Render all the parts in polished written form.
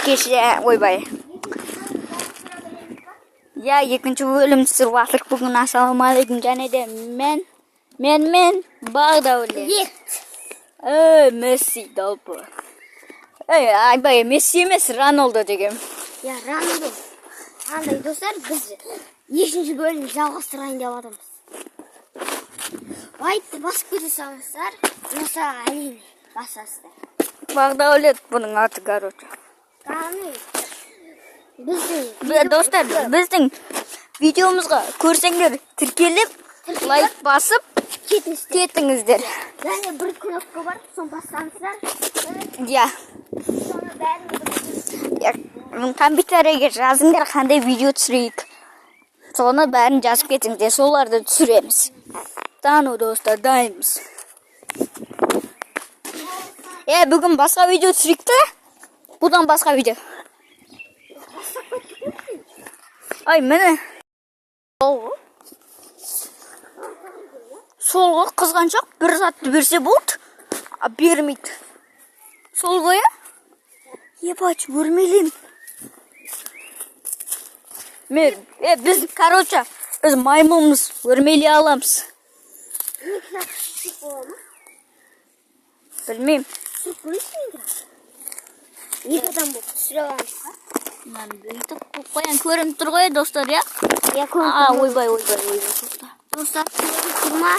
Kеше ойбай. Ya, екінші бөлім сырбатыр бүгін. Ассалаумағалейкум. Және де мен Бағдәулет. Месси долпы. Айбай, Месси емес, Рональдо деген. Ya Ronaldo. Андай достар, біз екінші бөлім жалғастырайын деп жатырмыз. Лайкты басып кете салыңыздар, болса әрине басасыздар. Бағдәулет бұның аты, короче. Достар, біздің видеомызға көрсеңдер, тіркеліп, лайк басып кетіңіздер. Және бір кнопка бар, соны бассаңыздар. Я. Компьютерге жазыңдар, қандай видео түсірейік. Соны бәрін жазып кетіңіздер, соларды түсіреміз. Тану достар, дайынбыз. Бүгін басқа видео түсірейік та? Бұдан басқа видео. Ай, міне. Солға қызғаншақ бір затты берсе болды, бермейді. Сол ғой, ебач, өрмелеймін. Біз, короче, біз маймылмыз, өрмелей аламыз. Білмеймін. Екі адам болып түсіре аламыз ба? Қоян көрініп тұр ғой, достар, я? Ойбай. Достар, тұрма.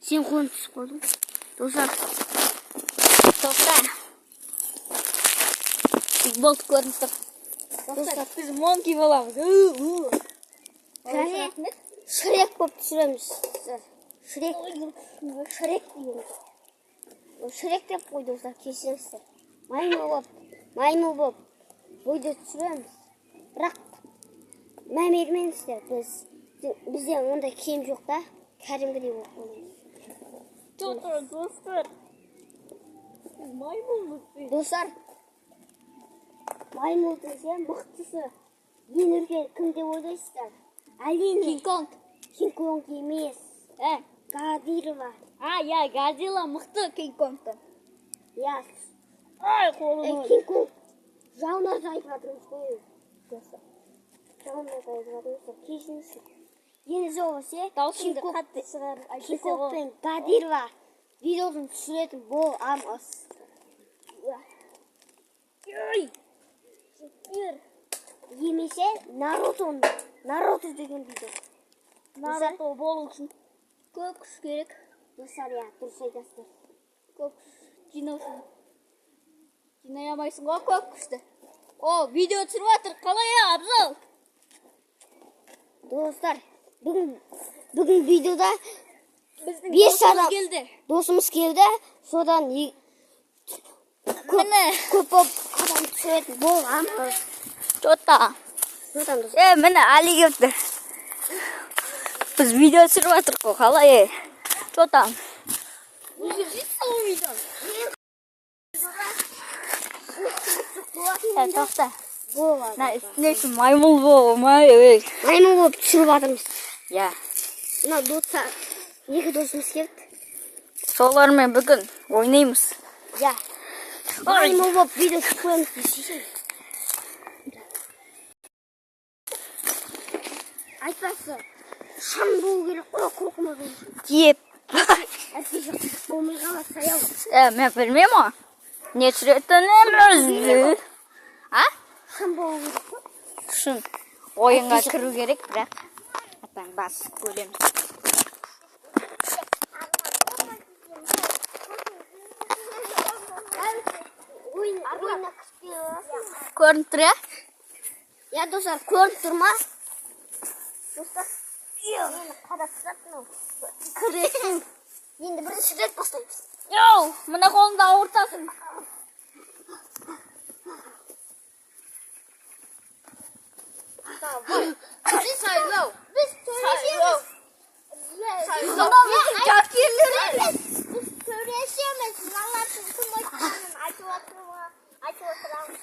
Сен қолын түсіп қойдың. Достар. Болды көрініп тұр. Достар, біз монки боламыз. және Шрек болып түсіреміз. Шрек дейміз. Шрек деп қой, достар, кешіріңіздер. Маймыл болып бойды түсіреміз. Бірақ мәмерменіздер, бізде ондай кем жоқ та, кәдімгідей болып қоймыз. Достар. Маймылмыз. Достар, маймыл десе мықтысы. Ең үлкен кім деп ойлайсыздар? Әрине. Кинг-Конг емес. Годзилла. Годзилла мықты Кинг-Конгтан. Я. Қолым. Кинг-Конг. Жауына айтып жатырмыз қой. Жауына айтып жатырмыз. Кешіңіздер. Енді жолысе, Кинг-Конг пен Годзилла видеосын түсіретін бол амыз. Емесе Наруто деген видео. Наруто болу үшін көп күш керек. Достар, дұрыс айтасыздар. Көп күш жинаусын. Жинай алмайсың ғой, көп күшті. Видео түсіріп жатыр, қалай Абзал? Достар, бүгін видеода 5 адам досымыз келді. Содан көп болып адам түсіретін бол амыз. Тота. Міне Али келді. Біз видео түсіріп жатыр қой, қалай? Тота. Тоқта. Үстіне үшін маймыл бол, маймыл болып түсіріп жатырмыз. Достар, екі досымыз келді. Солармен бүгін ойнаймыз. Маймыл болып видео түсіп қоямыз десейшін. Айтпасы, шам болу керек қой, қорқымаған үшін. Деп. Әйтпесе болмай қалады, саяу. Мен білмеймін о. Не түсіретінім өзі. Шам болу керек қой. Шын. Ойынға кіру керек, бірақ. Бас көреміз. Көрініп тұр, я? Достар, көрініп тұр ма? Достар, мені қадастырып, кіресің. Енді бірінші рет бастаймыз. Мына қолымды ауыртасың. Біз төрешеміз. Біз төрешеміз. Мыналардың кім айтқанын айтып отырамыз.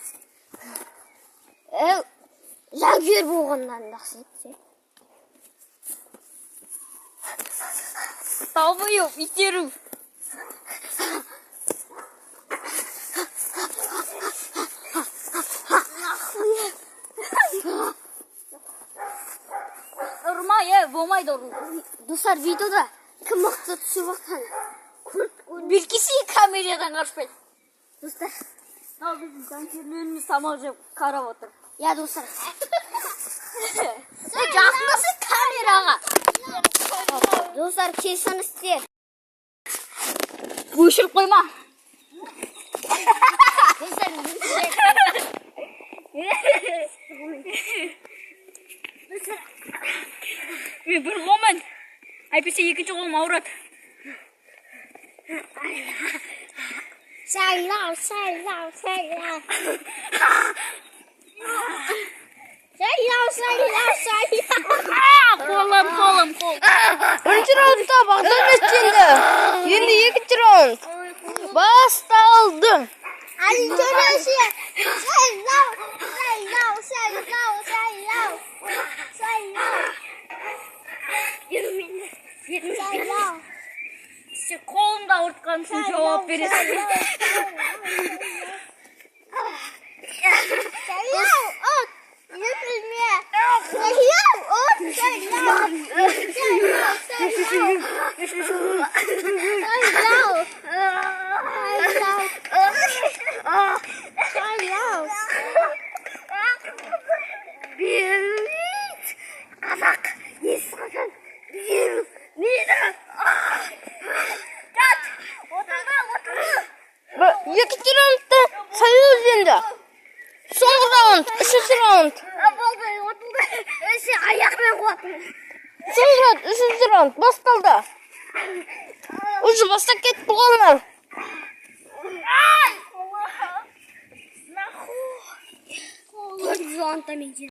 Жанкүйер болғаннан жақсы етсе. Талбайып, итеру. болмайды ұру. Достар, видеода кім мықты түсіп жатқан? Белгісі камерадан қашпайды. Достар. Ал біздің консервлеріміз тамақ жеп қарап отыр. Я, достар. Жақындасың камераға. Достар, келсеңіздер. Өшіріп қойма. Достар, Мен бір қолмен. Әйтпесе екінші қолым ауырады. Сайлау. Қолым. Бірінші раундта бағдар өтті. Енді екінші раунд. Басталды. Сен қолымда ауыртқан үшін жауап бересің. Екінші раундта sayılır енді. Соңғы раунд, үшінші раунд. Соңғы раунд, үшінші раунд басталды. Уже бастап кетті болғанlar. Раундта мен